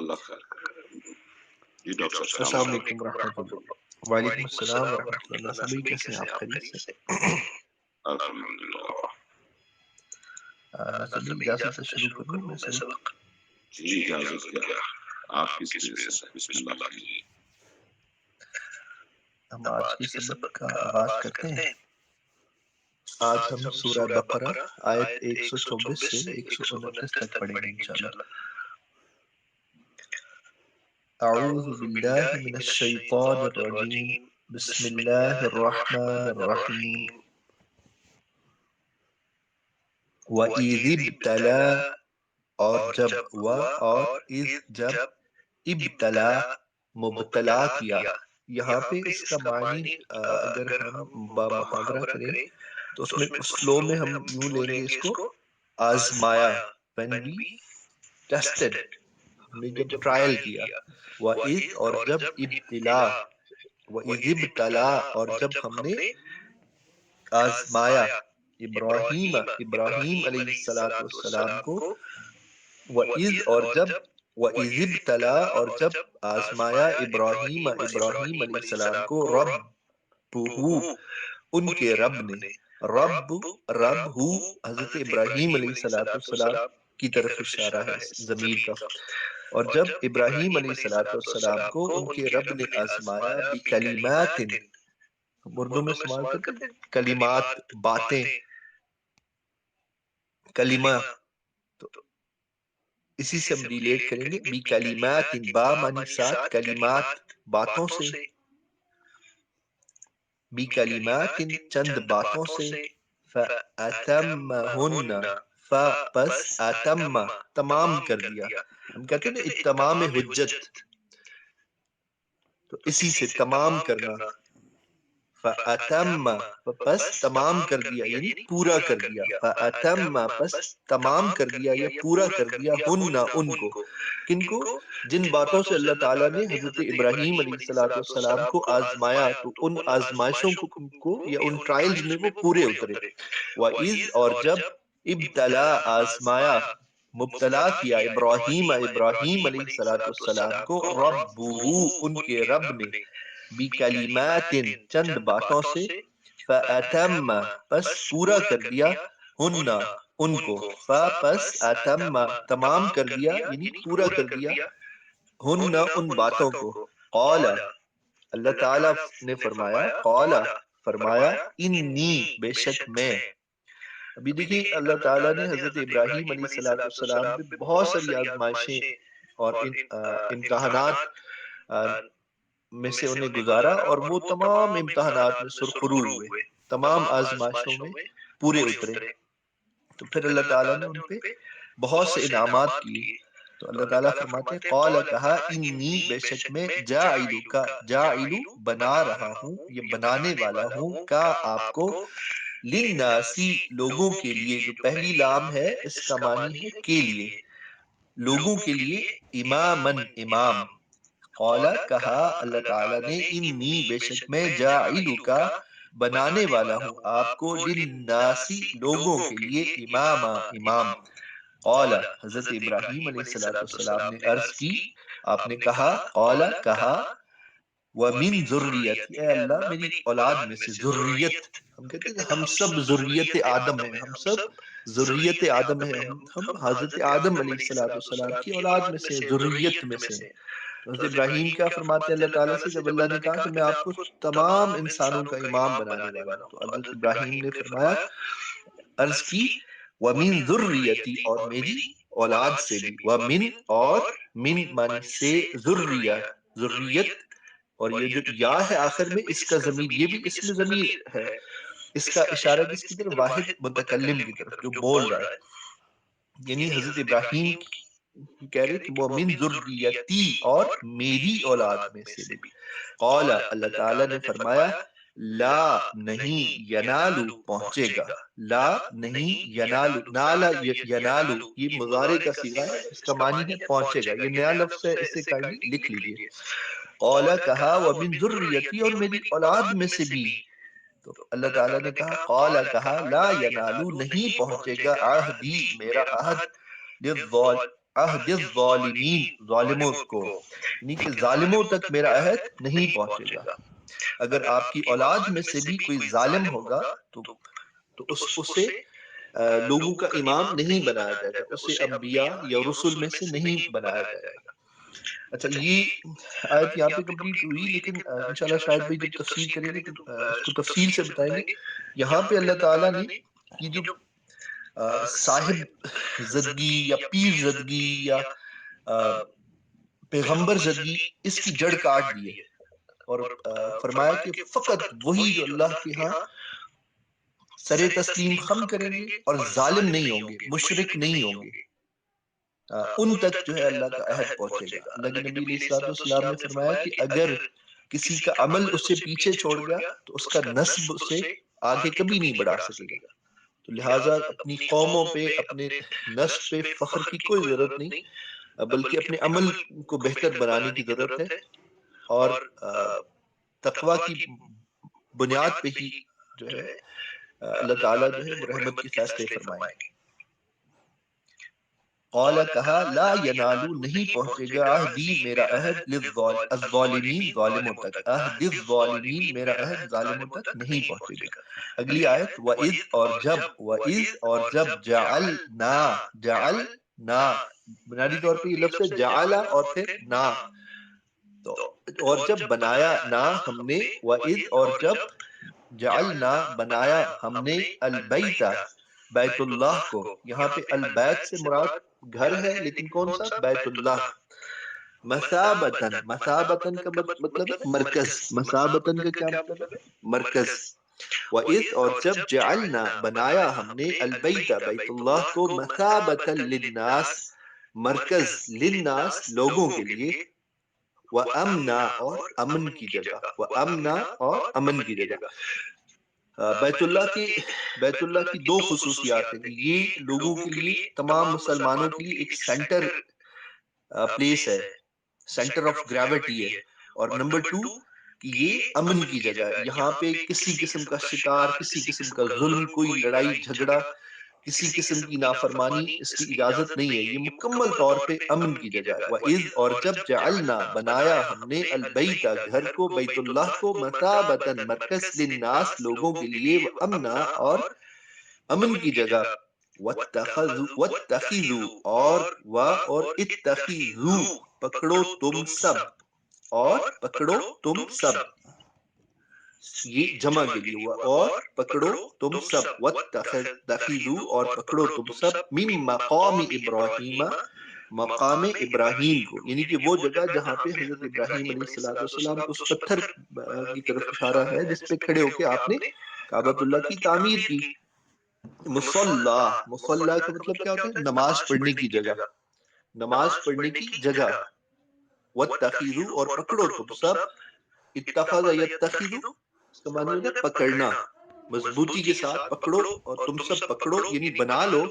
اللہ خیر کرے۔ جی ڈاکٹر صاحب السلام علیکم ورحمۃ اللہ۔ وعلیکم السلام ورحمۃ اللہ۔ سبھی کیسے ہیں آپ؟ خیریت سے؟ الحمدللہ۔ میں سبھی اجازت سے شروع کروں میں سبق؟ جی اجازت کیا آپ کس طرح سے؟ بسم اللہ کیجیے۔ ہم آج کی سبق کا آغاز کرتے ہیں۔ آج ہم سورہ بقرہ آیت 124 سے 129 تک پڑھیں گے انشاءاللہ۔ اعوذ باللہ من الشیطان الرجیم، بسم اللہ الرحمن الرحیم۔ وَإِذِ ابْتَلَى، اور جب، اور اذ جب، ابتلا مبتلا کیا۔ یہاں پہ اس کا معنی اگر ہم بامحاورہ کریں تو اس میں فلو میں ہم یوں لیں گے اس کو، آزمایا، when we tested، ہم نے جب ٹرائل کیا۔ وَإِذ، اور جب، ابتلا، وَإِذِ ابْتَلَا، اور جب ہم نے آزمایا، ابراہیم علیہ السلام کو، وَإِذ، اور جب، وَإِذِ ابْتَلَا، اور جب آزمایا ابراہیم علیہ السلام کو، ربہ، ان کے رب نے، رب ہو حضرت ابراہیم علیہ السلام کی طرف اشارہ ہے ضمیر کا۔ اور جب ابراہیم علیہ السلام کو ان کے رب نے آزمایا، بکلمات، ہم اردو میں استعمال کرتے ہیں کلمات، باتیں، کلمہ، تو اسی سے ہم ریلیٹ کریں گے، بکلمات، با معنی ساتھ، کلمات باتوں سے، بکلمات چند باتوں سے، فَأَتَمَّهُنَّ، پس اتم تمام کر دیا۔ ہم کہتے ہیں نا اتمام حجت، تو اسی سے تمام کرنا، فَأَتَمَّ، پس تمام کر دیا یعنی پورا کر دیا، فَأَتَمَّ، پس تمام کر دیا یا پورا کر دیا، ہن ان کو، کن کو؟ جن باتوں سے اللہ تعالیٰ نے حضرت ابراہیم علیہ السلام کو آزمایا، تو ان آزمائشوں کو یا ان ٹرائلز میں وہ پورے اترے۔ وَإِذْ، اور جب، ابتلا آزمایا، مبتلا کیا، ابراہیم علیہ السلام کو، ربہ، ان کے رب نے، بکلمات چند باتوں سے، فَأَتَمَّ، پس پورا کر دیا، ہن ان کو، پس اتم تمام کر دیا یعنی پورا کر دیا، ہن ان باتوں کو، قال، اللہ تعالیٰ نے فرمایا، قال، فرمایا، انی، بے شک میں۔ ابھی دیکھیں اللہ تعالیٰ نے حضرت ابراہیم علیہ السلام پہ بہت ساری آزمائشیں اور امتحانات میں سے انہیں گزارا، اور وہ تمام امتحانات میں سرخرو ہوئے، تمام آزمائشوں میں پورے اترے۔ تو پھر اللہ تعالیٰ نے ان پہ بہت سے انعامات کیے۔ تو اللہ تعالیٰ فرماتے ہیں، قال، کہا، انی، بے شک میں، جاعلک، جاعل بنا رہا ہوں، یہ بنانے والا ہوں، کا آپ کو، للناسی لوگوں کے لیے، جو پہلی لام ہے اس کا معنی ہے کے لیے، لوگوں کے لیے، امامن، امام۔ قال، کہا اللہ تعالیٰ نے، انی، بے شک میں، جاعلک، بنانے والا ہوں آپ کو، للناسی لوگوں کے لیے، اماما، امام۔ قال، حضرت ابراہیم علیہ السلام نے عرض کی، آپ نے کہا، قال، کہا، وَمِن ذُرِّيَّتِي، اے اللہ میری اولاد میں سے، ذریت، ہم کہتے ہیں ہم سب ذریت آدم ہیں، ہم سب ذریت آدم ہیں، ہم حضرت آدم علیہ السلام کی اولاد میں سے، ذریت میں سے۔ تو حضرت ابراہیم کیا فرماتے ہیں اللہ تعالیٰ سے، جب اللہ نے کہا کہ میں آپ کو تمام انسانوں کا امام بنانے والا ہوں، تو حضرت ابراہیم نے فرمایا، عرض کی، وَمِن ذُرِّيَّتِي، اور میری اولاد سے بھی، وَمِن، اور، من معنی سے، ذریہ، ذریت، اور یہ جو یا ہے آخر میں اس کا ضمیر، یہ بھی اس میں ضمیر ہے، اس کا اشارہ کس کی طرف؟ واحد متکلم کی طرف جو بول رہا ہے، یعنی حضرت ابراہیم کہہ رہے کہ وہ من ذریتی، اور میری اولاد میں سے بھی۔ قال، اللہ تعالیٰ نے فرمایا، لا، نہیں، ینالو، پہنچے گا، لا، نہیں، ینالو، نالا، ینالو، یہ مضارع کا صیغہ ہے، اس کا معنی ہے پہنچے گا، یہ نیا لفظ ہے، اسے کائنڈلی لکھ لیجئے۔ قال، کہا، ومن ذریتی، اور میری اولاد میں سے بھی۔ تو اللہ تعالیٰ نے کہا، قال، کہا، لا ینالو، نہیں پہنچے گا، عہدی، میرا عہد، عہد الظالمین، ظالموں کو، یعنی کہ ظالموں تک میرا عہد نہیں پہنچے گا. اگر آپ کی اولاد میں سے بھی کوئی ظالم ہوگا تو اسے لوگوں کا امام نہیں بنایا جائے گا، اسے انبیاء یا رسل میں سے نہیں بنایا جائے گا. اچھا، یہ آیت یہاں پہ کمپلیٹ ہوئی، لیکن انشاءاللہ شاید بھائی جب تفسیر کریں گے تو اس کو تفصیل سے بتائیں گے. یہاں پہ اللہ تعالیٰ نے یہ جو صاحب زدگی یا پیر زدگی یا پیغمبر زدگی، اس کی جڑ کاٹ دی ہے اور فرمایا کہ فقط وہی جو اللہ کے ہاں سر تسلیم خم کریں گے اور ظالم نہیں ہوں گے، مشرک نہیں ہوں گے، ان تک جو ہے اللہ کا عہد پہنچے گا. اللہ کے نبی علیہ الصلوۃ والسلام نے فرمایا کہ اگر کسی کا عمل اس سے پیچھے چھوڑ گیا تو اس کا نسب اسے آگے کبھی نہیں بڑھا سکے گا. تو لہٰذا اپنی قوموں پہ، اپنے نسب پہ فخر کی کوئی ضرورت نہیں، بلکہ اپنے عمل کو بہتر بنانے کی ضرورت ہے، اور تقوی کی بنیاد پہ ہی جو ہے اللہ تعالیٰ جو ہے وہ رحمت کے فیصلے فرمائیں گے. قال کہا لا ینالو نہیں پہنچے گا عہدی میرا عہد الظالمین ظالموں تک، عہد الظالمین میرا عہد ظالموں تک نہیں پہنچے گا. اگلی آیت وَإِذْ اور جب، وَإِذْ اور جب جعلنا بنیادی طور پہ یہ لفظ ہے جعلا اور پھر نا، تو اور جب بنایا نا ہم نے، وَإِذْ اور جب جعلنا بنایا ہم نے البیت بیت اللہ کو. یہاں پہ البیت سے مراد گھر ہے، لیکن کون سا؟ بیت اللہ. مثابتن، مثابتن کا مطلب ہے مرکز. مثابتن کا کیا مطلب ہے؟ مرکز. وَإِذْ اور جب جعلنا بنایا ہم نے البیت بیت اللہ کو مثابتا للناس مرکز، للناس لوگوں کے لیے، وَأَمْنَا اور امن کی جگہ، وَأَمْنَا اور امن کی جگہ. بیت اللہ کی دو خصوصیات ہیں کہ یہ لوگوں کے لیے، تمام مسلمانوں کے لیے ایک سینٹر پلیس ہے، سینٹر آف گریوٹی ہے، اور نمبر 2 کہ یہ امن کی جگہ ہے. یہاں پہ کسی قسم کا شکار، کسی قسم کا ظلم، کوئی لڑائی جھگڑا، کسی قسم کی نافرمانی اس کی اجازت نہیں ہے. یہ مکمل طور پہ امن کی جگہ ہے. وَإِذْ اور جب جعلنا بنایا ہم نے البیت گھر کو، بیت اللہ کو، مثابتاً مرکز، للناس لوگوں کے لیے، وَأَمْنَا اور امن کی جگہ، وَاتَّخِذُوا اور اتَّخِذُوا پکڑو تم سب، اور پکڑو تم سب، یہ جمع کے لیے ہوا، اور پکڑو تم سب، وَاتَّخِذُوا اور پکڑو تم سب، من مقام ابراہیم مقام ابراہیم کو، یعنی کہ وہ جگہ جہاں پہ حضرت ابراہیم علیہ السلام کو اس پتھر کی طرف اشارہ ہے جس پہ کھڑے ہو کے آپ نے کعبۃ اللہ کی تعمیر کی. مصلی، مصلی کا مطلب کیا ہوتا ہے؟ نماز پڑھنے کی جگہ، نماز پڑھنے کی جگہ. وَاتَّخِذُوا اور پکڑو تم سب، اتخذ یتخذ اس کا معنی ہوتا ہے پکڑنا، مضبوطی کے ساتھ پکڑو، اور تم سب پکڑو یعنی بنا لو،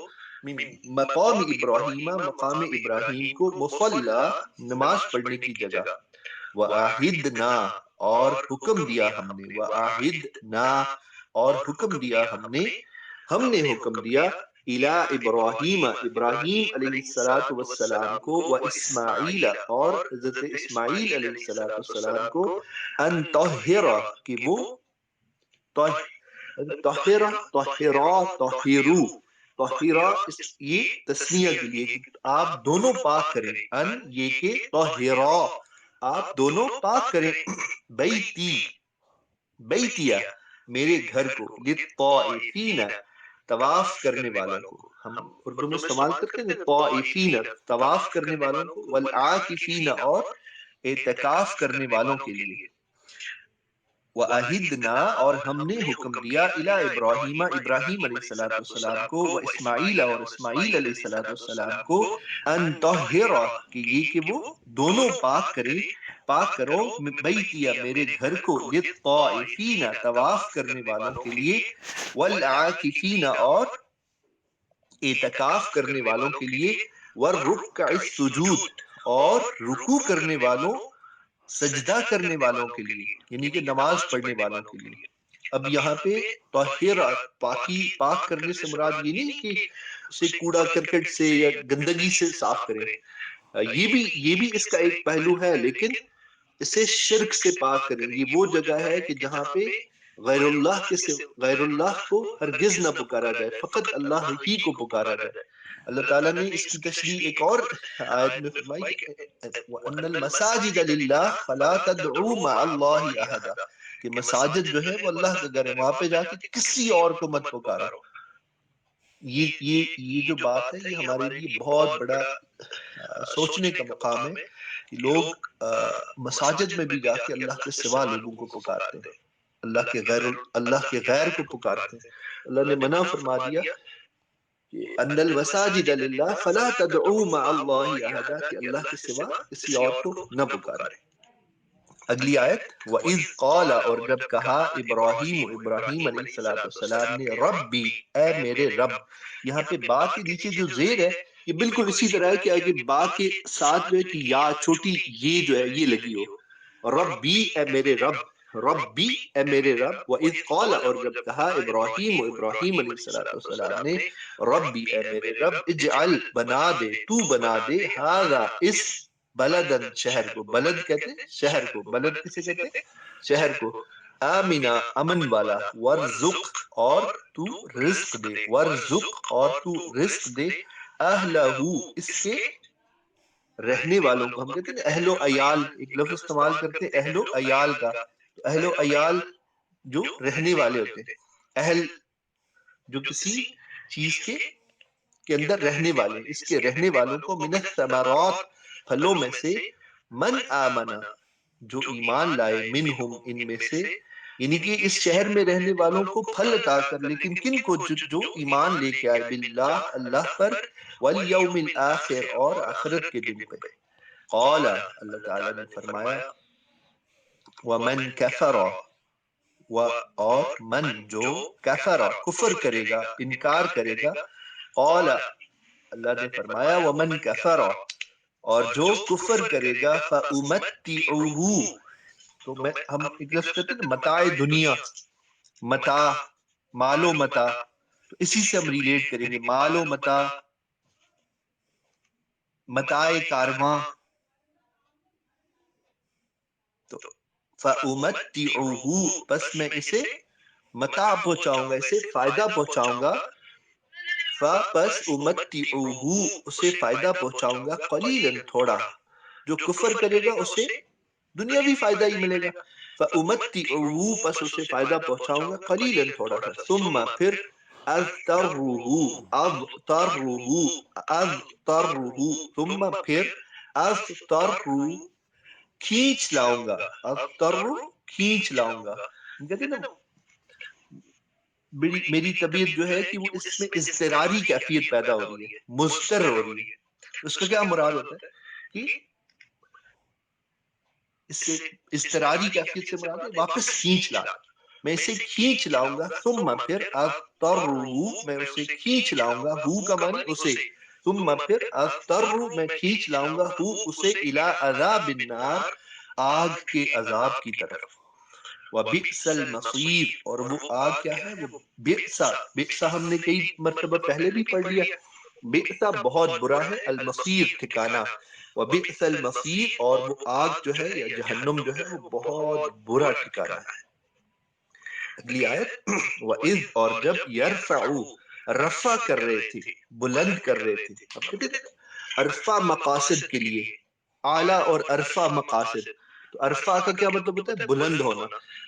مقام ابراہیم مقام ابراہیم کو، مصلی نماز پڑھنے کی جگہ. وَعَهِدْنَا اور حکم دیا ہم نے، وَعَهِدْنَا اور حکم دیا ہم نے حکم دیا اِلَىٰ ابراہیم ابراہیم علیہ السلام کو، وَإِسْمَاعِيلَ اور حضرت اسماعیل علیہ السلام کو، ان طہر کہ وہ طہرا طہرو طہرا یہ تسنیہ کے لیے کہ آپ دونوں پاک کریں، ان یہ کہ طہرا آپ دونوں پاک کریں، بیتی بیتیا میرے گھر کو، للطائفین طواف کرنے والوں کو، ہم اردو میں استعمال کرتے ہیں طائفین طواف کرنے والوں کو، والعاکفین اور اعتکاف کرنے والوں کے لیے. وَأَهِدْنَا اور ہم نے حکم دیا اِلَىٰ ابراہیم ابراہیم علیہ السلام کو، وَإِسْمَاعِيلَ اور اسماعیل علیہ السلام کو، ان طہر کہ یہ کہ وہ دونوں پاک کرے، پاک کرو، بیتیا میرے گھر کو، للطائفین طواف کرنے والوں کے لیے، والعاکفین اور اعتکاف کرنے والوں کے لیے، والرکع السجود اور رکوع کرنے والوں، سجدہ کرنے والوں کے لیے، یعنی کہ نماز پڑھنے والوں کے لیے. اب یہاں پہ طاہر پاک کرنے سے مراد یہ نہیں کہ اسے کوڑا کرکٹ سے یا گندگی سے صاف کریں، یہ بھی اس کا ایک پہلو ہے، لیکن اسے شرک سے پاک کریں۔ یہ وہ جگہ ہے کہ جہاں پہ غیر اللہ کو ہرگز نہ پکارا جائے، فقط اللہ ہی کو پکارا جائے۔ اللہ تعالیٰ نے اس کی تشریح ایک اور آیت میں فرمائی کہ وَأَنَّ الْمَسَاجِدَ لِلَّهِ فَلَا تَدْعُوا مَعَ اللَّهِ أَحَدًا، کہ مساجد جو ہے وہ اللہ کا گھر ہے، وہاں پہ جا کے کسی اور کو مت پکارو۔ یہ جو بات ہے یہ ہمارے لیے بہت بڑا سوچنے کا مقام ہے کہ لوگ مساجد میں بھی جا کے اللہ کے سوا لوگوں کو پکارتے ہیں، اللہ کے غیر کو پکارتے ہیں۔ اللہ نے منع فرما دیا کہ ان المساجد للہ فلا تدعوا مع اللہ احدا، کہ اللہ کے سوا کسی اور کو نہ پکارے۔ اگلی آیت وَإِذْ قَالَ، اور جب کہا ابراہیم علیہ السلام نے ربی، اے میرے رب۔ یہاں پہ با کے نیچے جو زیر ہے یہ بالکل اسی طرح ہے کہ آگے با کے ساتھ جو ہے کہ یا چھوٹی یہ جو ہے یہ لگی ہو، ربی اے میرے رب، ربی اے میرے رب۔ وَإِذْ قَالَ، اور جب کہا ابراہیم علیہ السلام نے ربی اے میرے رب، اجعل بنا دے، تو بنا دے، ہذا اس بلدن شہر کو، بلد کہتے ہیں شہر کو، بلد کسے کہتے ہیں شہر کو، آمنا امن والا، ورزق اور تو رزق دے، ورزق اور تو رزق دے، اہلہ اس کے رہنے والوں کو۔ ہم کہتے ہیں اہل و عیال، ایک لفظ استعمال کرتے ہیں اہل و عیال کا، اہل و عیال جو رہنے والے ہوتے ہیں، اہل جو کسی چیز کے اندر رہنے والے، اس کے رہنے والوں کو، من الثمرات پھلوں میں سے، من آمنا جو ایمان لائے، منہم ان میں سے، یعنی کہ اس شہر میں رہنے والوں کو پھل عطا کر، لیکن کن کو؟ جو ایمان لے کے آئے، باللہ اللہ پر، والیوم الآخر اور آخرت کے دن پہ۔ قال اللہ تعالیٰ نے فرمایا ومن کفر، اور من جو کفر کفر کرے گا، انکار کرے گا، قال اللہ نے فرمایا ومن کفر، اور جو کفر کرے گا، فَأُمَتِّعُهُ، تو ہم ایک لفظ کہتے ہیں متاع دنیا، متاع مال و متاع، تو اسی سے ہم ریلیٹ کریں گے، مال و متاع، متاع کارواں، تو فَأُمَتِّعُهُ، بس میں اسے متاع پہنچاؤں گا، اسے فائدہ پہنچاؤں گا، پس امتعوہ اسے فائدہ پہنچاؤں گا، قلیلاً تھوڑا، جو کفر کرے گا اسے دنیاوی فائدہ ہی ملے گا، فامتعوہ پس اسے فائدہ پہنچاؤں گا، قلیلاً تھوڑا سا، ثم پھر اضطرہ ثم پھر اضطرہ کھینچ لاؤں گا، اضطرہ کھینچ لاؤں گا، کہتے ہیں نا میری طبیعت جو ہے کہ وہ اس میں اضطراری کیفیت پیدا ہو رہی ہے، مضطر ہو رہی ہے، اس کا کیا مراد ہوتا ہے کہ اس سے اضطراری کیفیت سے مراد ہے واپس کھینچ لا، میں اسے کھینچ لاؤں گا، ثم پھر اضطرہ میں اسے کھینچ لاؤں گا، ہو کا معنی اسے، ثم پھر اضطرہ میں کھینچ لاؤں گا، ہو اسے، الی عذاب النار آگ کے عذاب کی طرف، وَبِئْسَ الْمَصِيرُ اور وہ آگ کیا ہے، وہ بئس ہم نے کئی مرتبہ پہلے بھی پڑھ لیا، بئس بہت برا ہے، المصیر ٹھکانہ، وَبِئْسَ الْمَصِيرُ اور وہ آگ جو ہے یا جہنم جو ہے وہ بہت برا ٹھکانہ ہے۔ اگلی آیت وَإِذْ اور جب يَرْفَعُ رفع کر رہے تھے، بلند کر رہے تھے، اب کہتے ہیں عرفہ مقاصد کے لیے، اعلیٰ اور عرفہ مقاصد، تو عرفہ کا کیا مطلب ہوتا ہے، بلند ہونا،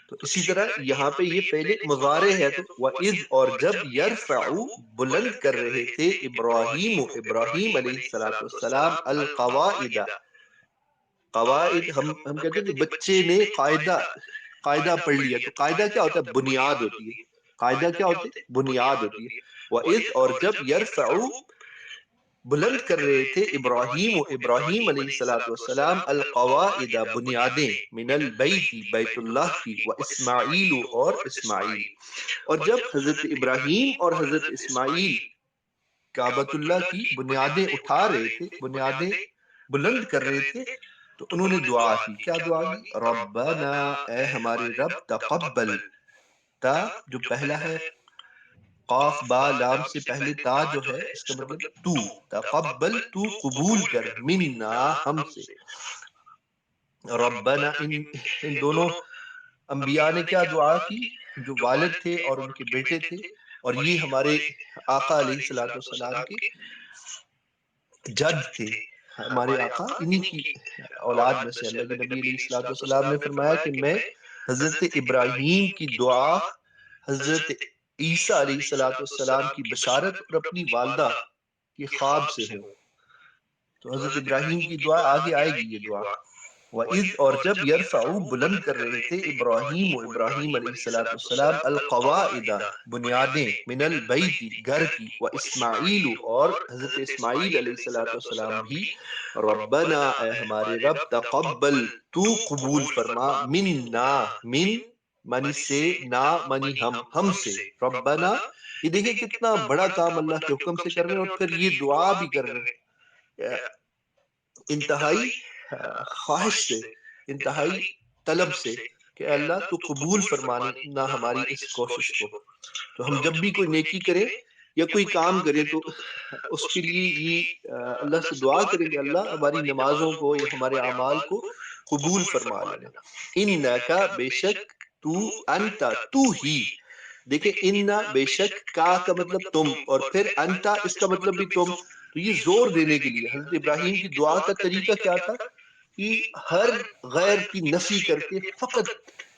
تو اسی طرح یہاں پہ یہ فعل مضارع ہے، تو وَإِذْ اور جب يَرْفَعُ بلند کر رہے تھے، ابراہیم علیہ السلام القواعد، قواعد ہم کہتے ہیں کہ بچے نے قاعدہ پڑھ لیا، تو قاعدہ کیا ہوتا ہے، بنیاد ہوتی ہے، قاعدہ کیا ہوتی ہے، بنیاد ہوتی ہے، وَإِذْ اور جب يَرْفَعُ بلند کر رہے تھے ابراہیم علیہ السلام القواعد بنیادیں، من البیت بیت اللہ کی، واسماعیل اور اسماعیل، اور جب حضرت ابراہیم اور حضرت اسماعیل کعبۃ اللہ کی بنیادیں اٹھا رہے تھے، بنیادیں بلند کر رہے تھے، تو انہوں نے دعا کی، کیا دعا کی، ربنا اے ہمارے رب، تقبل تا جو پہلا ہے، قاف با لام سے پہلے تا جو ہے اس کا مطلب تو، تقبل تو قبول کر، منا ہم سے، ربنا ان دونوں انبیاء نے کیا دعا کی، جو والد تھے اور ان کے بیٹے تھے، اور یہ ہمارے آقا علیہ الصلوۃ والسلام کے جد تھے، ہمارے آقا انہی کی اولاد میں سے۔ اللہ کے نبی علیہ الصلوۃ والسلام نے فرمایا کہ میں حضرت ابراہیم کی دعا، حضرت عیسیٰ علیہ الصلوۃ والسلام کی بشارت اور اپنی والدہ کے خواب سے ہوں۔ تو حضرت ابراہیم کی دعا آگے آئے گی یہ دعا۔ وَإِذْ اور جب يرفعو بلند کر رہے تھے ابراہیم و ابراہیم علیہ السلام القواعد بنیادیں، من البیت گھر کی، و اسماعیل اور حضرت اسماعیل علیہ السلام بھی، ربنا اے ہمارے رب، تقبل تو قبول فرما، منا من منی سے، نا منی ہم سے، ربنا یہ دیکھیں کتنا بڑا کام اللہ کے حکم سے کر رہے ہیں، اور پھر یہ دعا بھی کر رہے ہیں انتہائی خواہش سے، انتہائی طلب سے کہ اللہ تو قبول فرمانا ہماری اس کوشش کو۔ تو ہم جب بھی کوئی نیکی کریں یا کوئی کام کریں تو اس کے لیے یہ اللہ سے دعا کریں کہ اللہ ہماری نمازوں کو یا ہمارے اعمال کو قبول فرما لینا۔ انکا بے شک تو، انتا تو ہی، دیکھیں انا بے شک، کا مطلب تم، اور پھر انتا اس کا مطلب بھی تم۔ تو یہ زور دینے کے لیے حضرت ابراہیم کی دعا کا طریقہ کیا تھا کہ ہر غیر کی نفی کر کے فقط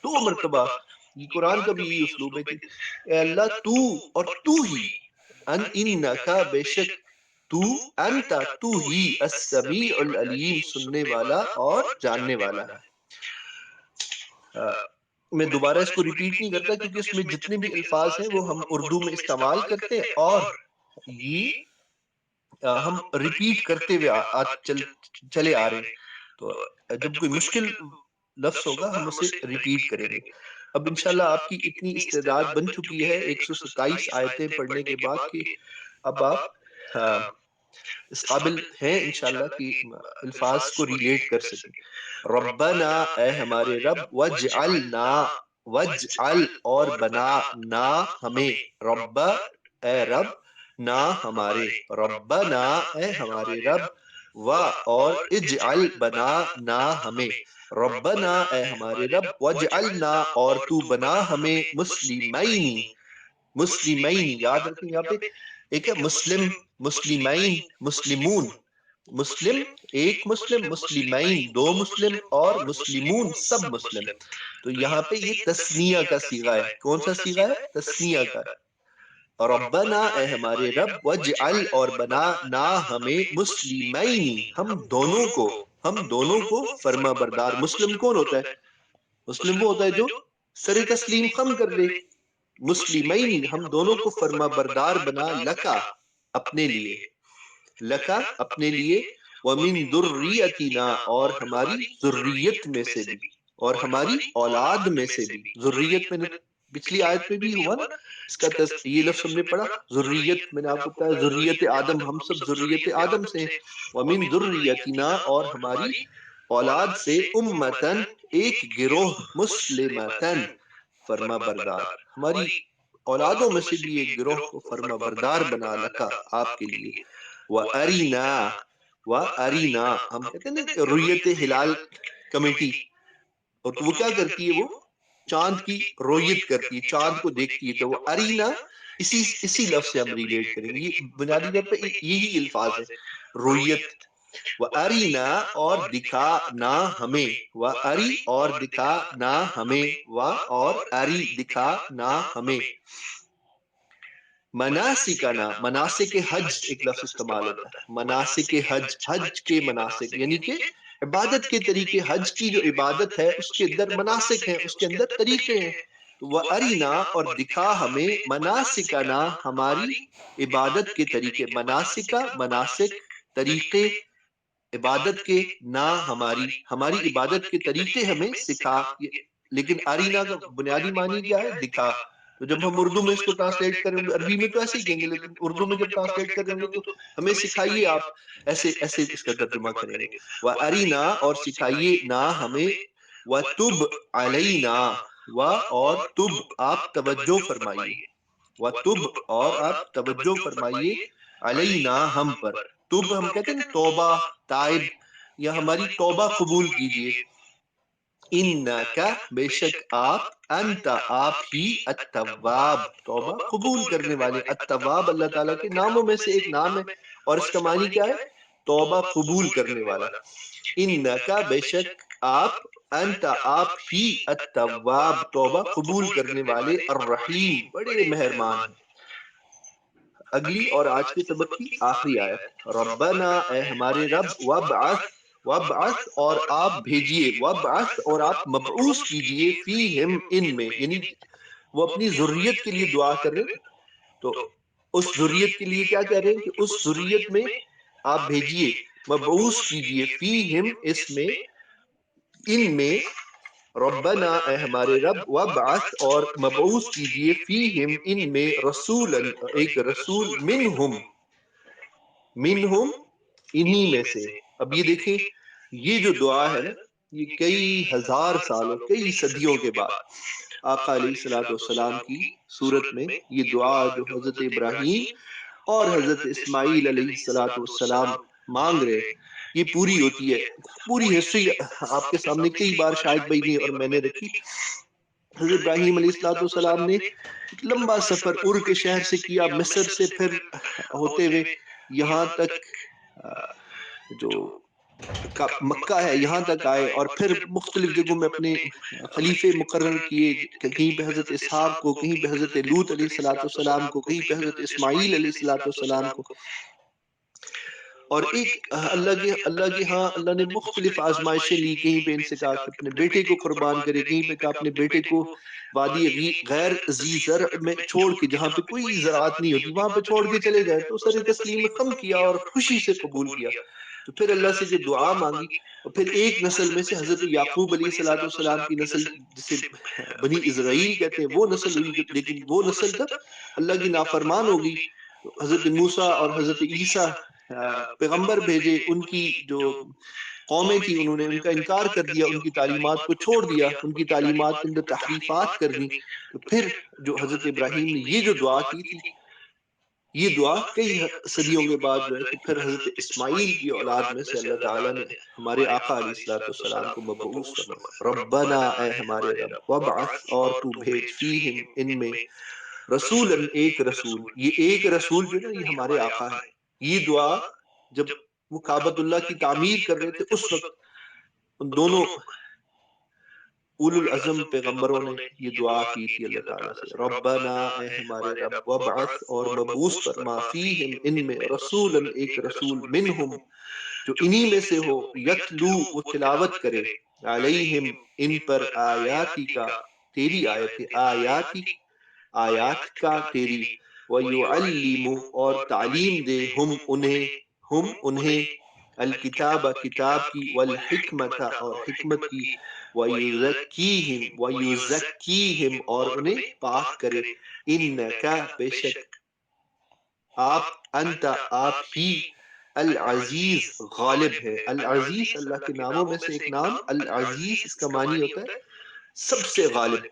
2 مرتبہ، یہ قرآن کا بھی یہ اسلوب ہے کہ اے اللہ تو اور تو ہی، انکا بے شک تو، انتا تو ہی، السمیع العلیم سننے والا اور جاننے والا ہے۔ میں دوبارہ اس کو ریپیٹ نہیں کرتا کیونکہ اس میں جتنے بھی الفاظ ہیں وہ ہم اردو میں استعمال کرتے ہیں، اور یہ ہم ریپیٹ کرتے ہوئے چلے آ رہے ہیں، تو جب کوئی مشکل لفظ ہوگا ہم اسے ریپیٹ کریں گے۔ اب انشاءاللہ آپ کی اتنی استعداد بن چکی ہے 127 آیتیں پڑھنے کے بعد کہ اب آپ اس قابل ہیں انشاءاللہ کہ الفاظ کو ریلیٹ کر سکیں۔ ربنا اے ہمارے رب، وجعلنا وجعل اور بنا نا ہمیں، رب اے رب، نا ہمارے، ربنا اے ہمارے رب، و اور اجعل بنا نا ہمیں، ربنا اے ہمارے رب، وجعلنا اور تو بنا ہمیں، مسلمین مسلمین، یاد رکھیں یہاں پہ ایک ہے مسلم، مسلمین، مسلمون، مسلم ایک مسلم، مسلمین 2 مسلم، اور مسلمون سب مسلم۔ تو یہاں پہ یہ تثنیہ کا صیغہ ہے۔ کون سا صیغہ ہے؟ تثنیہ کا۔ ربنا اے ہمارے رب، وجعل اور بنا نا ہمیں، مسلمین ہم دونوں کو فرما بردار۔ مسلم کون ہوتا ہے؟ مسلم وہ ہوتا ہے جو سر تسلیم خم کر لے۔ مسلمین ہم دونوں کو فرما بردار بنا، لکا اپنے لیے، لکا اپنے لیے، ومن ذریتنا اور ہماری ذریت میں سے بھی، اور ہماری اولاد میں سے بھی۔ ذریت میں نے پچھلی آیت میں بھی ہوا نا اس کا یہ لفظ ہم نے پڑھا، ذریت، میں نے آپ کو بتایا ذریت آدم، ہم سب ذریت آدم سے ہیں۔ ومن ذریتنا اور ہماری اولاد سے، امتن ایک گروہ، مسلمتن فرما بردار، ہماری اولادوں میں سے بھی ایک گروہ کو فرما بردار بنا، لکا آپ کے لیے۔ وَأَرِنَا ہم کہتے ہیں نا رویت ہلال کمیٹی، اور وہ کیا کرتی ہے؟ وہ چاند کی رویت کرتی ہے، چاند کو دیکھتی ہے، تو وہ ارینا اسی لفظ سے ہم ریلیٹ کریں گے۔ یہ بنیادی طور پہ یہی الفاظ ہے، رویت۔ وَأَرِنَا اور دکھا نہ ہمیں، وَأَرِ اور دکھا نہ ہمیں، اور أَرِ دکھا نہ ہمیں، مناسکنا مناسک حج ایک لفظ استعمال ہوتا ہے، مناسک حج، حج کے مناسک یعنی کہ عبادت کے طریقے، حج کی جو عبادت ہے اس کے اندر مناسک ہیں، اس کے اندر طریقے ہیں۔ وہ ارینا اور دکھا ہمیں، مناسکنا ہماری عبادت کے طریقے، مناسکا مناسک طریقے عبادت کے، نہ ہماری عبادت کے طریقے ہمیں سکھا۔ لیکن ارینا کا بنیادی معنی کیا ہے؟ دکھا۔ تو جب ہم اردو میں اس کو ٹرانسلیٹ کریں گے، عربی میں تو ایسے ہی کہیں گے، لیکن اردو میں جب ٹرانسلیٹ کریں گے تو ہمیں سکھائیے، آپ ایسے اس کا ترجمہ کریں گے۔ وَأَرِنَا اور سکھائیے، نہ ہمیں، وَتُبْ عَلَيْنَا و اور تب آپ توجہ فرمائیے، و تب اور آپ توجہ فرمائیے، علینا ہم پر، تب ہم کہتے ہیں نا توبہ، تائب، یا ہماری توبہ قبول کیجئے، انکا بے شک آپ، انت آپ ہی، التواب توبہ قبول کرنے والے، التواب اللہ تعالیٰ کے ناموں میں سے ایک نام ہے، اور اس کا معنی کیا ہے؟ توبہ قبول کرنے والا۔ انکا بے شک آپ، انت آپ ہی، التواب توبہ قبول کرنے والے، الرحیم بڑے مہربان ہیں۔ اگلی اور آج کے سبق کی آخری آیت، ربنا اے ہمارے رب، وابعث وابعث اور آپ بھیجیے، وابعث اور آپ مبعوث کیجئے، فیہم ان میں، یعنی وہ اپنی ذریت کے لیے دعا کر رہے ہیں، تو اس ذریت کے لیے کیا کہہ رہے ہیں کہ اس ذریت میں آپ بھیجیے، مبعوث کیجئے، فیہم اس میں، ان میں، ربنا اے ہمارے رب، وابعث اور مبعوث کیجئے، فیہم ان میں، رسولاً ایک رسول، منہم منہم انہی میں سے۔ اب یہ دیکھیں، یہ جو دعا ہے نا، یہ کئی ہزار سالوں، کئی صدیوں کے بعد آقا علیہ الصلوۃ والسلام کی صورت میں یہ دعا جو حضرت ابراہیم اور حضرت اسماعیل علیہ الصلوۃ والسلام مانگ رہے، یہ پوری ہوتی ہے۔ پوری ہسٹری آپ کے سامنے کئی بار شاہد بھائی نے اور میں نے رکھی۔ حضرت ابراہیم علیہ الصلوۃ والسلام نے ایک لمبا سفر ار کے شہر سے کیا، مصر سے پھر ہوتے ہوئے یہاں تک جو مکہ ہے یہاں تک آئے، اور پھر مختلف جگہوں میں اپنے خلیفے مقرر کیے، کہیں پہ حضرت اسحاق کو، کہیں پہ حضرت لوط علیہ الصلوۃ والسلام کو، کہیں پہ حضرت اسماعیل علیہ الصلوۃ والسلام کو، اور ایک اللہ کے ہاں اللہ نے مختلف آزمائشیں لی، کہیں پہ ان سے کہا کہ اپنے بیٹے کو قربان کرے، کہیں پہ کہا اپنے بیٹے کو وادی غیر ذی زرع میں چھوڑ کے، جہاں پہ کوئی زراعت نہیں ہوتی وہاں پہ چھوڑ کے چلے جائے، تو سر تسلیم خم کیا اور خوشی سے قبول کیا۔ تو پھر اللہ سے جو دعا مانگی، اور پھر ایک نسل میں سے حضرت یعقوب علیہ الصلوۃ والسلام کی نسل، جسے بنی اسرائیل کہتے ہیں، وہ نسل ہوئی، لیکن وہ نسل جب اللہ کی نافرمان ہو گئی، تو حضرت موسیٰ اور حضرت عیسیٰ پیغمبر بھیجے، ان کی جو قومیں تھی انہوں نے ان کا انکار کر دیا، ان کی تعلیمات کو چھوڑ دیا، ان کی تعلیمات کے اندر تحریفات کر دی، تو پھر جو حضرت ابراہیم نے یہ جو دعا کی تھی، یہ دعا کئی صدیوں کے بعد جو ہے کہ پھر حضرت اسماعیل کی اولاد میں سے اللہ تعالیٰ نے ہمارے آقا علیہ الصلوۃ والسلام کو مبعوث فرمایا۔ ربنا اے ہمارے رب، وابعث اور تو بھیج، فیہم ان میں، رسولاً ایک رسول، یہ ایک رسول جو نا یہ ہمارے آقا ہے۔ یہ دعا جب وہ کعبۃ اللہ کی تعمیر کر رہے تھے اس وقت ان دونوں اولو العزم پیغمبروں نے یہ دعا کی تھی اللہ تعالیٰ سے، ربنا اے ہمارے رب، وابعث اور مبعوث فرما، فیہم ان میں، رسولاً ایک رسول، منہم جو انہی میں سے ہو، یتلو وہ تلاوت کرے، علیہم ان پر، آیاتی کا تیری آیت، آیاتی آیات کا تیری، وَيُعَلِّمُ اور تعلیم دے، ہم انہیں الکتاب کتاب کی، والحکمت اور حکمت کی، وَيُزَكِّيهِمْ اور انہیں پاک کرے، انکا بے شک آپ، انت آپ ہی، العزیز غالب ہے۔ العزیز اللہ کے ناموں میں سے ایک نام العزیز، اس کا معنی ہوتا ہے سب سے غالب،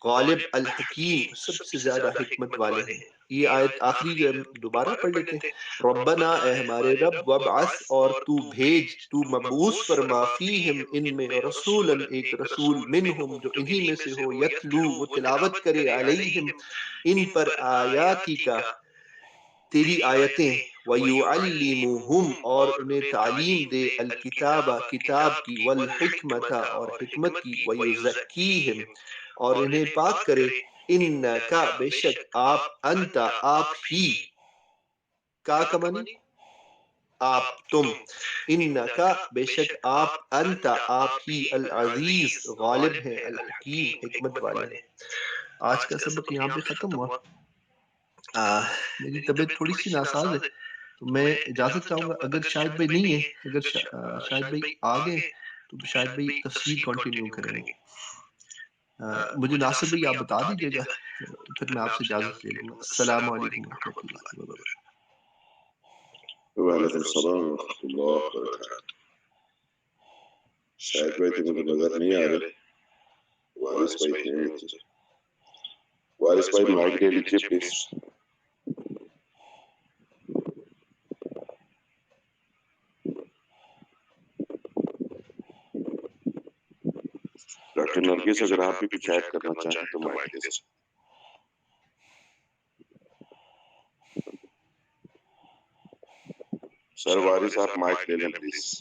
غالب، الحکیم سب سے زیادہ حکمت والے ہیں۔ یہ آیت آخری جو ہم دوبارہ پڑھ لیتے ہیں، ربنا اے ہمارے رب، وابعث اور تو بھیج، تو مبعوث فرما، فیہم ان میں، رسولاً ایک رسول، منہم جو انہی میں سے ہو، یتلو وہ تلاوت کرے، علیہم ان پر، آیاتی کا تیری آیتیں، وَيُعَلِّمُهُمْ اور انہیں تعلیم دے، الکتاب کتاب کی، والحکمت اور حکمت کی، وَيُزَكِّيهِمْ اور انہیں پاک کرے، انکا بے شک آپ، انت آپ ہی، کا معنی آپ، تم، انکا بے شک آپ، انت آپ ہی، العزیز غالب ہیں، الحکیم حکمت والے ہیں۔ آج کا سبق یہاں پہ ختم ہوا۔ میری طبیعت تھوڑی سی ناساز ہے، تو میں اجازت چاہوں گا، اگر شاہد بھائی نہیں ہے، اگر شاہد بھائی آ گئے تو شاہد بھائی تفسیر کنٹینیو کریں گے۔ مجھے ناصر بھائی آپ بتا دیجیے گا، پھر میں آپ سے اجازت لے لوں گا۔ السلام علیکم ورحمۃ اللہ وبرکاتہ۔ وعلیکم السلام ورحمۃ اللہ وبرکاتہ۔ شاید بھائی تو مجھے نظر نہیں آ رہے۔ وارث بھائی تھے. وارث بھائی مائک لے لیجیے پلیز. ڈاکٹر نرگس اگر آپ بھی کچھ ایڈ کرنا چاہیں تو مائک لے سکتے. سر وارث آپ مائک لے لیں پلیز.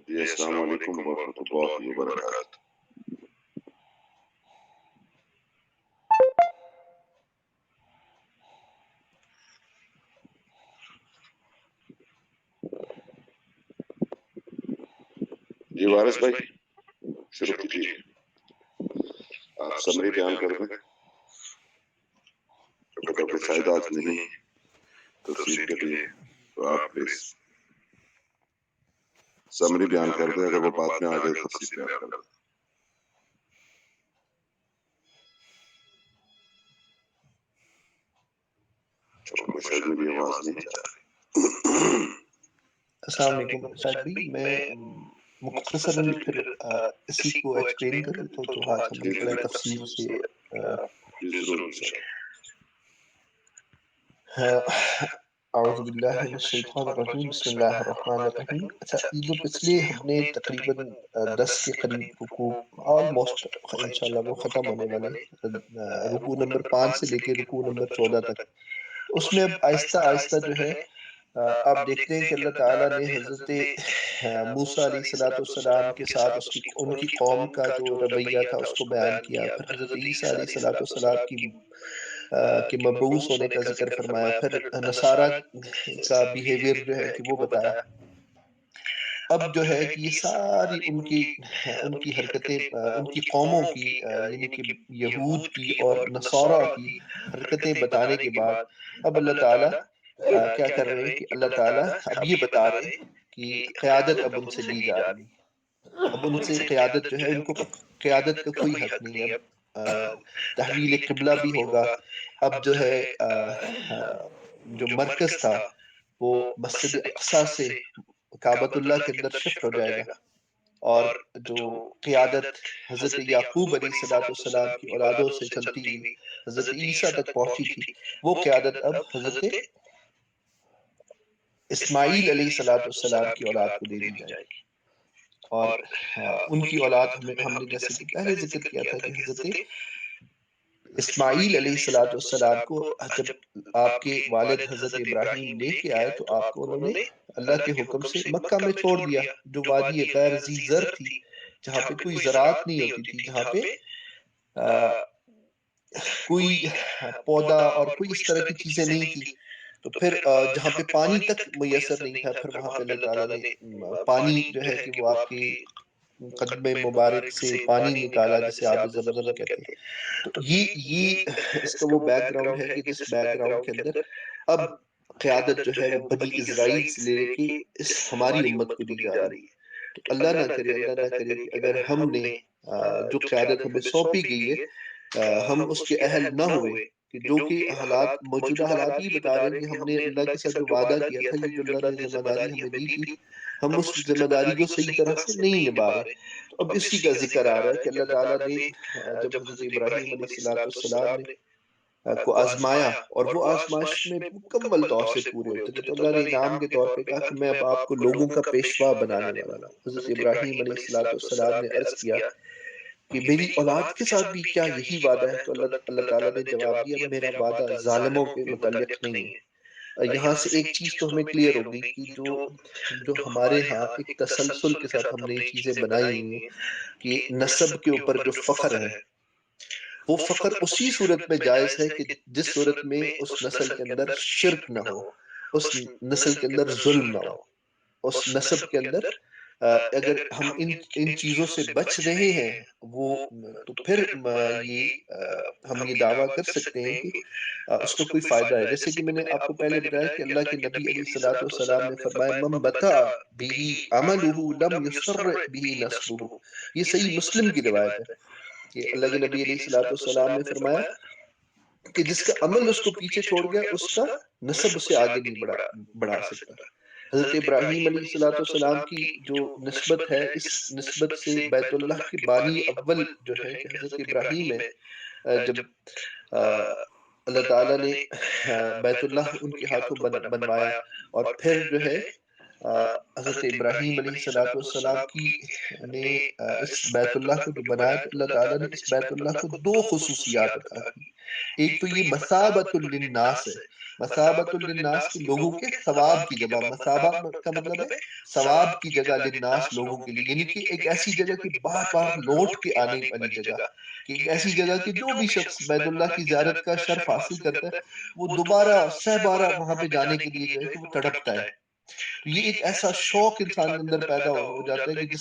جی السلام علیکم ورحمۃ اللہ وبرکاتہ. جی وارث بھائی شروع کیجیے. آپ سمری بیان کر دیں. ڈاکٹر شاہد آج نہیں تفصیل کے لیے تو آپ پلیز سمری بیان کر دیں. اگر وہ بعد میں آ گئے تفصیل بیان کر دیں. چلو شاید میری آواز نہیں جا رہی. السلام علیکم شاہد بھائی. میں مختصراً پھر اسی کو ایکسپلین کر دیتا ہوں تو آج ہم نے بڑا تفصیل سے اعوذ باللہ من الشیطان الرجیم بسم اللہ الرحمن الرحیم. اچھا یہ جو پچھلے ہم نے تقریباً 10 کے قریب رکوع آلموسٹ انشاءاللہ وہ ختم ہونے والے رکوع نمبر 5 سے لے کے رکوع نمبر 14 تک، اس میں اب آہستہ آہستہ جو ہے آپ دیکھتے ہیں کہ اللہ تعالیٰ نے حضرت موسیٰ علیہ السلام کے ساتھ ان کی قوم کا جو رویہ تھا اس کو بیان کیا. پھر حضرت عیسیٰ علیہ السلام کے مبعوث ہونے کا ذکر فرمایا. پھر نصارہ کا بیہیویئر جو ہے کہ وہ بتایا. اب جو ہے کہ یہ ساری ان کی حرکتیں ان کی قوموں کی یعنی کہ یہود کی اور نصارہ کی حرکتیں بتانے کے بعد اب اللہ تعالیٰ کیا کر رہے ہیں کہ اللہ تعالیٰ اب یہ بتا رہے ہیں کہ قیادت اب ان سے لی جا رہی ہے. اب ان سے قیادت جو ہے ان کو قیادت کا کوئی حق نہیں ہے. اب تحویل قبلہ بھی ہوگا. اب جو ہے جو مرکز تھا وہ مسجد اقصیٰ سے کعبۃ اللہ کے اندر شفٹ ہو جائے گا، اور جو قیادت حضرت یعقوب علیہ السلام کی اولادوں سے چلتی ہوئی حضرت عیسیٰ تک پہنچی تھی وہ قیادت اب حضرت اسماعیل علیہ السلام کی اولاد کو دے دی جائے گی. اور ان کی اولاد ہم نے جیسے کہ پہلے ذکر کیا تھا کہ حضرت اسماعیل علیہ السلام کو جب آپ کے والد حضرت ابراہیم لے کے آئے تو آپ کو انہوں نے اللہ کے حکم سے مکہ میں چھوڑ دیا، جو وادی غیر ذی زر تھی، جہاں پہ کوئی زراعت نہیں ہوتی تھی، جہاں پہ کوئی پودا اور کوئی اس طرح کی چیزیں نہیں تھی. تو پھر جہاں پہ پانی تک میسر نہیں تھا، پھر وہاں پہ اللہ تعالیٰ نے پانی جو ہے کہ وہ آپ کی قدم مبارک سے پانی نکالا جسے آب زمزم کہتے ہیں. تو یہ اس کا وہ بیک گراؤنڈ ہے کہ جس بیک گراؤنڈ کے اندر اب قیادت جو ہے وہ بنی اسرائیل سے لے کے اس ہماری امت کو دی جا رہی ہے. تو اللہ نہ کرے کہ اگر ہم نے جو قیادت ہمیں سونپی گئی ہے ہم اس کے اہل نہ ہوئے، کہ جو کہ حالات موجودہ حالات یہ بتا رہے ہیں کہ ہم نے اللہ کے ساتھ جو وعدہ کیا تھا، یہ جو اللہ نے ذمہ داری ہمیں دی تھی، ہم اس ذمہ داری کو صحیح طرح سے نہیں نبھا رہے. تو اب اسی کا ذکر آ رہا ہے کہ اللہ تعالیٰ نے جب حضرت ابراہیم علیہ السلام نے کو آزمایا اور وہ آزمائش میں مکمل طور سے پورے اترے تو اللہ نے انعام کے طور پہ کہا کہ میں اب آپ کو لوگوں کا پیشوا بنانے والا ہوں. حضرت ابراہیم علیہ السلام نے عرض کیا کہ میری اولاد کے ساتھ بھی کیا یہی وعدہ ہے؟ تو اللہ تعالیٰ نے جواب دیا میرا وعدہ ظالموں کے متعلق نہیں ہے. یہاں سے ایک چیز تو ہمیں کلیئر ہوگی کہ جو ہمارے ہاں ایک تسلسل کے ساتھ ہم نے یہ چیزیں بنائی ہوئی ہیں کہ نسب کے اوپر جو فخر ہے وہ فخر اسی صورت میں جائز ہے کہ جس صورت میں اس نسل کے اندر شرک نہ ہو، اس نسل کے اندر ظلم نہ ہو، اس نسب کے اندر اگر ہم ان چیزوں سے بچ رہے ہیں وہ تو پھر ہم یہ دعویٰ کر سکتے ہیں کہ اس کا کوئی فائدہ ہے. جیسے کہ میں نے آپ کو پہلے بتایا کہ اللہ کے نبی علیہ السلام نے فرمایا من بطا به عمله لم يسر به نسبه. یہ صحیح مسلم کی روایت ہے کہ اللہ کے نبی علیہ الصلوۃ والسلام نے فرمایا کہ جس کا عمل اس کو پیچھے چھوڑ گیا اس کا نسب اسے آگے نہیں بڑھا سکتا۔ حضرت ابراہیم علیہ الصلوۃ والسلام کی جو نسبت ہے، اس نسبت سے بیت اللہ کے بانی اول جو ہے کہ حضرت ابراہیم ہے، جب اللہ تعالیٰ نے بیت اللہ ان کے ہاتھوں بنوایا، اور پھر جو ہے حضرت ابراہیم علیہ الصلوۃ والسلام کی نے اس بیت اللہ کو جو بنایا، تو اللہ تعالیٰ نے اس بیت اللہ کو دو خصوصیات عطا کی۔ ایک تو یہ مثابۃ للناس ہے، مثابۃ للناس کے لوگوں کے ثواب کی جگہ، مثابہ کا مطلب ہے ثواب کی جگہ، للناس لوگوں کے لیے، یعنی کہ ایک ایسی جگہ کی بار بار لوٹ کے آنے والی جگہ، کہ ایک ایسی جگہ کی جو بھی شخص بیت اللہ کی زیارت کا شرف حاصل کرتا ہے وہ دوبارہ سہ بارہ وہاں پہ جانے کے لیے جو ہے کہ وہ تڑپتا ہے۔ تو یہ ایک ایسا شوق انسان کے اندر پیدا ہو جاتا ہے کہ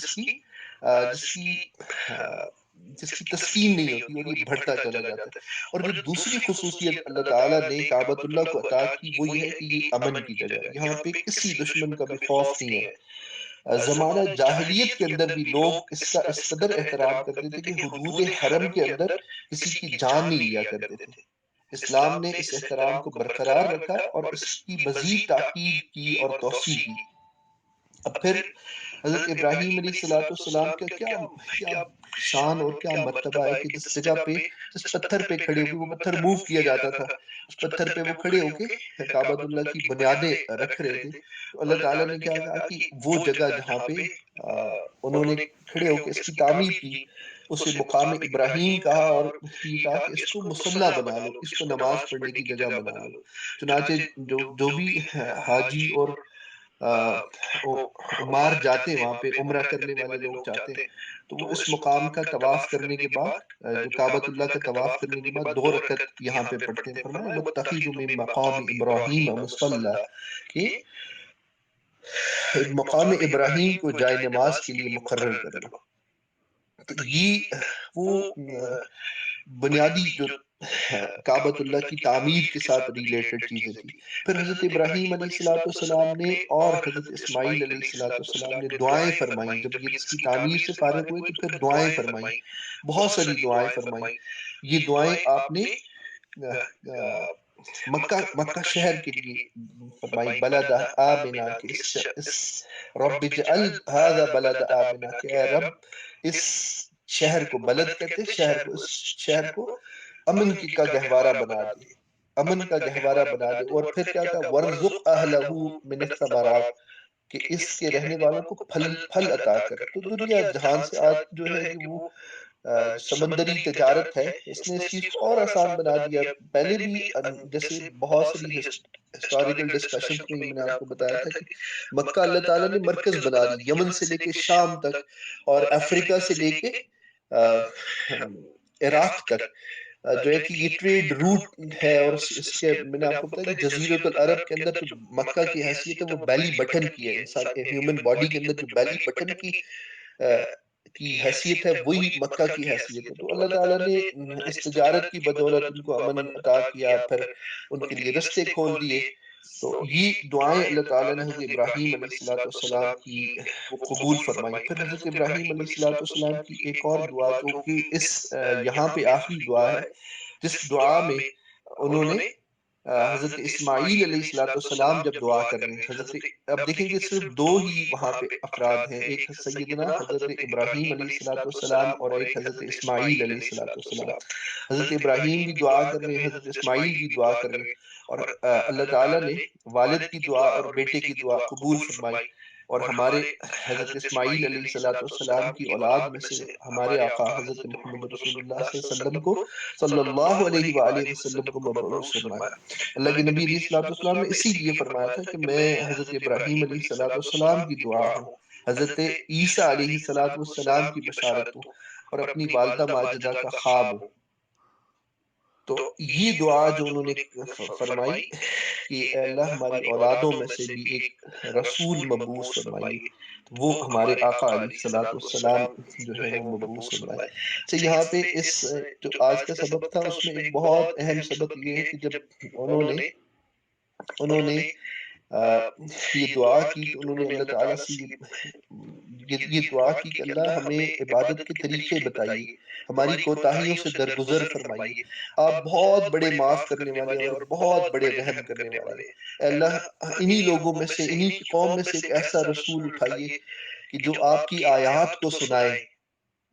جس کی تسکین نہیں ہوتی، اور یہ بڑھتا چلا جاتا ہے۔ اور جو دوسری خصوصیت اللہ تعالیٰ نے کعبۃ اللہ کو عطا کی وہ یہ ہے کہ یہ امن کی جگہ ہے، یہاں پہ کسی دشمن کا بھی خوف نہیں ہے۔ زمانہ جاہلیت کے اندر بھی لوگ اس کا اس قدر احترام کرتے تھے کہ حدود حرم کے اندر کسی کی جان نہیں لیا کرتے تھے۔ اسلام نے اس احترام کو برقرار رکھا اور اس کی مزید تاکید کی اور توسیع کی۔ اب پھر حضرت ابراہیم علیہ الصلوۃ والسلام کا کیا شان اور کیا مرتبہ ہے کہ جس جگہ پہ، جس پتھر پہ کھڑے ہو کے، وہ پتھر موو کیا جاتا تھا، اس پتھر پہ وہ کھڑے ہو کے کعبۃ اللہ کی بنیادیں رکھ رہے تھے، تو اللہ تعالیٰ نے کیا کہا کہ وہ جگہ جہاں پہ انہوں نے کھڑے ہو کے اس کی تعمیر کی، اسے مقام ابراہیم کہا، اور یہ کہا کہ اس کو مصلی بنا لو، اس کو نماز پڑھنے کی جگہ بنا لو۔ چنانچہ جو بھی حاجی اور عمار جاتے، وہاں پہ عمرہ کرنے والے لوگ جاتے، تو وہ اس مقام کا طواف کرنے کے بعد، جو کعبۃ اللہ کا طواف کرنے کے بعد 2 رکعت یہاں پہ پڑھتے ہیں۔ فرمایا وَاتَّخِذُوا مِن مَقَامِ إِبْرَاهِيمَ مُصَلًّى، کہ مقام ابراہیم کو جائے نماز کے لیے مقرر کر لو۔ تو یہ وہ بنیادی جو کعبۃ اللہ کی تعمیر کے ساتھ ریلیٹڈ چیزیں تھی۔ پھر حضرت ابراہیم علیہ الصلوۃ والسلام نے اور حضرت اسماعیل علیہ الصلوۃ والسلام نے دعائیں فرمائیں، جب یہ اس کی تعمیر سے فارغ ہوئے تو پھر دعائیں فرمائیں، بہت ساری دعائیں فرمائیں۔ یہ دعائیں آپ نے مکہ شہر کے لیے فرمائی، بلد آمنا، کہ اس رب اجعل هذا بلد آمنا، کہ اے رب اس شہر کو، بلد کہتے شہر کو، اس شہر کو امن کا گہوارہ بنا دے، امن کا گہوارہ بنا دے۔ اور پھر کیا کہا، وَارْزُقْ أَهْلَهُ مِنَ الثَّمَرَاتِ، کہ اس کے رہنے والوں کو پھل عطا کر۔ تو دنیا جہان سے آج جو ہے کہ وہ سمندری تجارت ہے، اس نے اس چیز کو اور آسان بنا دیا۔ پہلے بھی جیسے بہت ساری ہسٹوریکل ڈسکشنز میں میں نے آپ کو بتایا تھا کہ مکہ اللہ تعالیٰ نے مرکز بنا دی، یمن سے لے کے شام تک، اور افریقہ سے لے کے عراق تک، جو ہے کہ یہ ٹریڈ روٹ ہے۔ اور اس کے میں نے آپ کو بتایا کہ جزیرۃ العرب کے اندر جو مکہ کی حیثیت ہے وہ بیلی بٹن کی ہے، انسان ہیومن باڈی کے اندر جو بیلی بٹن کی حیثیت ہے وہی مکہ کی حیثیت ہے۔ تو اللہ تعالیٰ نے اس تجارت کی بدولت ان کو امن عطا کیا، پھر ان کے لیے رستے کھول دیے۔ تو یہ دعائیں اللہ تعالیٰ نے حضرت ابراہیم علیہ الصلوۃ والسلام کی وہ قبول فرمائی۔ پھر حضرت ابراہیم علیہ الصلوۃ والسلام کی ایک اور دعا جو کہ اس یہاں پہ آخری دعا ہے، جس دعا میں انہوں نے حضرت اسماعیل علیہ الصلوۃ والسلام جب دعا کر رہے ہیں، اب دیکھیں کہ صرف 2 ہی وہاں پہ افراد ہیں، ایک سیدنا حضرت ابراہیم علیہ الصلوۃ والسلام اور ایک حضرت اسماعیل علیہ الصلوۃ والسلام۔ حضرت ابراہیم بھی دعا کر رہے ہیں، حضرت اسماعیل بھی دعا کر رہے ہیں، اور اللہ تعالیٰ نے والد کی دعا اور بیٹے کی دعا قبول فرمائی، اور ہمارے حضرت اسماعیل علیہ الصلوۃ والسلام کی اولاد میں سے ہمارے آقا حضرت محمد رسول اللہ صلی اللہ علیہ وسلم کو، صلی اللہ علیہ وآلہ وسلم کو مبعوث فرمایا۔ اللہ کے نبی علیہ الصلوۃ والسلام نے اسی لیے فرمایا تھا کہ میں حضرت ابراہیم علیہ الصلوۃ والسلام کی دعا ہوں، حضرت عیسیٰ علیہ الصلوۃ والسلام کی بشارت ہوں، اور اپنی والدہ ماجدہ کا خواب ہوں۔ تو یہ دعا جو انہوں نے فرمائی کہ اے اللہ ہماری اولادوں میں سے بھی ایک رسول مبعوث فرمائیے، وہ ہمارے آقا علیہ الصلوۃ والسلام جو ہے وہ مبعوث فرمائے۔ تو یہاں پہ اس جو آج کا سبق تھا اس میں ایک بہت اہم سبق یہ ہے کہ جب انہوں نے یہ دعا کی تو انہوں نے اللہ تعالیٰ سے یہ دعا کی کہ اللہ ہمیں عبادت کے طریقے بتائیے، ہماری کوتاہیوں سے درگزر فرمائیے، آپ بہت بڑے معاف کرنے والے اور بہت بڑے رحم کرنے والے ہیں۔ اے اللہ انہی لوگوں میں سے، انہی کی قوم میں سے ایک ایسا رسول اٹھائیے کہ جو آپ کی آیات کو سنائے۔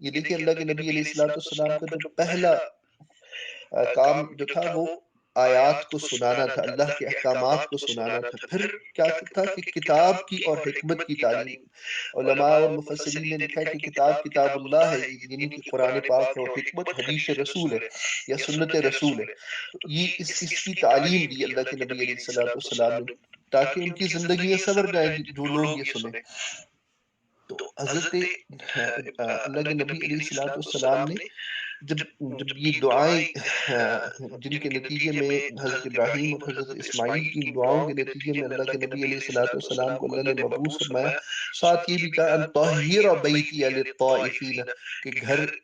یہ دیکھیں اللہ کے نبی علیہ السلام کا جو پہلا کام جو تھا وہ آیات کو سنانا تھا، اللہ کے احکامات کو سنانا تھا۔ پھر کیا تھا کہ کتاب کی اور حکمت کی تعلیم۔ علماء اور مفسرین نے لکھا ہے کہ کتاب اللہ ہے، یعنی کہ قرآن پاک ہے، اور حکمت حدیث رسول ہے یا سنت رسول ہے۔ تو یہ اس کی تعلیم دی اللہ کے نبی علیہ السلام نے تاکہ ان کی زندگیاں سنور جائیں جو لوگ یہ سنیں۔ تو حضرت اللہ کے نبی علیہ السلام نے جب یہ دعائیں جن کے نتیجے میں حضرت ابراہیم اور حضرت اسماعیل کی دعاؤں کے نتیجے میں اللہ کے نبی علیہ السلام کو اللہ نے مبعوث فرمایا، ساتھ یہ بھی کہا ان طہر بیتی للطائفین، کہ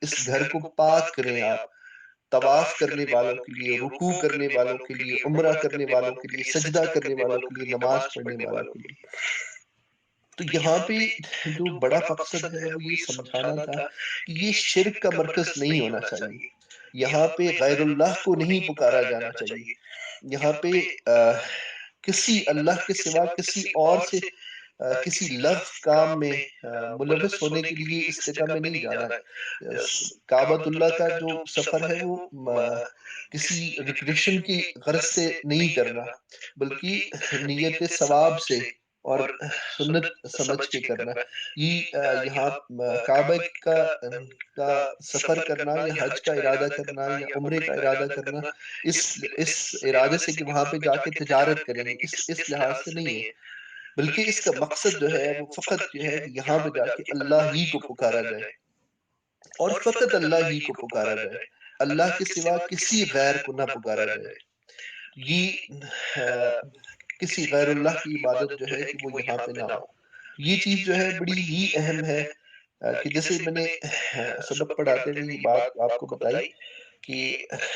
اس گھر کو پاک کریں آپ طواف کرنے والوں کے لیے، رکوع کرنے والوں کے لیے، عمرہ کرنے والوں کے لیے، سجدہ کرنے والوں کے لیے، نماز پڑھنے والوں کے لیے۔ تو یہاں پہ جو بڑا مقصد ہے وہ یہ سمجھانا تھا کہ یہ شرک کا مرکز نہیں ہونا چاہیے، یہاں پہ غیر اللہ کو نہیں پکارا جانا چاہیے، یہاں پہ کسی اللہ کے سوا کسی اور سے کسی لغو کام میں ملوث ہونے کے لیے اس جگہ میں نہیں جانا ہے۔ کعبۃ اللہ کا جو سفر ہے وہ کسی ریکریشن کی غرض سے نہیں کرنا، بلکہ نیت ثواب سے اور سنت سمجھ کے کرنا۔ یہ یہاں کعبہ کا سفر کرنا یا حج کا ارادہ کرنا یا عمرے کا ارادہ کرنا اس ارادے سے کہ وہاں پہ جا کے تجارت کریں گے، اس لحاظ سے نہیں ہے، بلکہ اس کا مقصد جو ہے وہ فقط جو ہے کہ یہاں پہ جا کے اللہ ہی کو پکارا جائے، اور فقط اللہ ہی کو پکارا جائے، اللہ کے سوا کسی غیر کو نہ پکارا جائے۔ یہ کسی غیر اللہ کی عبادت جو ہے کہ وہ یہاں پہ نہ ہو۔ یہ چیز جو ہے بڑی ہی اہم ہے کہ جیسے میں نے سبق پڑھاتے ہوئے یہ بات آپ کو بتائی کہ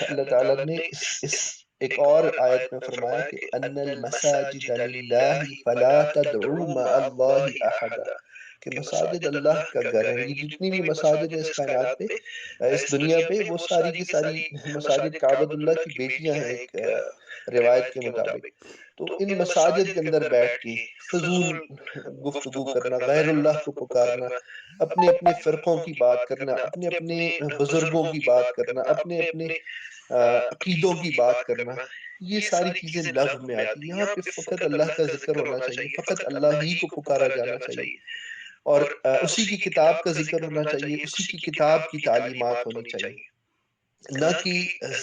اللہ تعالیٰ نے اس ایک اور آیت میں فرمایا کہ ان المساجد للہ فلا تدعوا مع اللہ احدا، کہ مساجد اللہ کا گھر ہیں۔ یہ جتنی بھی مساجد ہیں اس کائنات پہ، اس دنیا پہ، وہ ساری کی ساری مساجد کعبۃ اللہ کی بیٹیاں ہیں ایک روایت کے مطابق۔ تو ان مساجد کے اندر بیٹھ کے فضول گفتگو کرنا، غیر اللہ کو پکارنا، اپنے اپنے فرقوں کی بات کرنا، اپنے اپنے بزرگوں کی بات کرنا، اپنے اپنے عقیدوں کی بات کرنا، یہ ساری چیزیں لغو میں آتی ہیں۔ یہاں پہ فقط اللہ کا ذکر ہونا چاہیے، فقط اللہ ہی کو پکارا جانا چاہیے، اور اسی کی کتاب کا ذکر ہونا چاہیے، اسی کی کتاب کی تعلیمات ہونی چاہیے، نہ کہ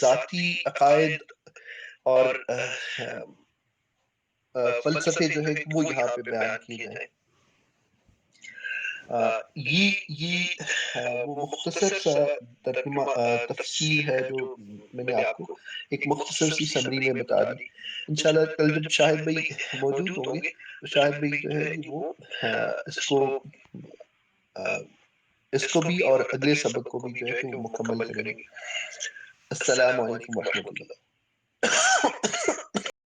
ذاتی عقائد اور فلسفے جو ہے وہ یہاں پہ بیان کیے جائیں۔ یہ وہ مختصر سا ترجمہ تفسیر ہے جو میں نے آپ کو ایک مختصر سی سمری میں بتا دی۔ انشاءاللہ کل جب شاہد بھائی موجود ہوں گے تو شاہد بھائی جو ہے وہ اس کو بھی اور اگلے سبق کو بھی جو ہے کہ وہ مکمل کریں گے۔ السلام علیکم ورحمۃ اللہ۔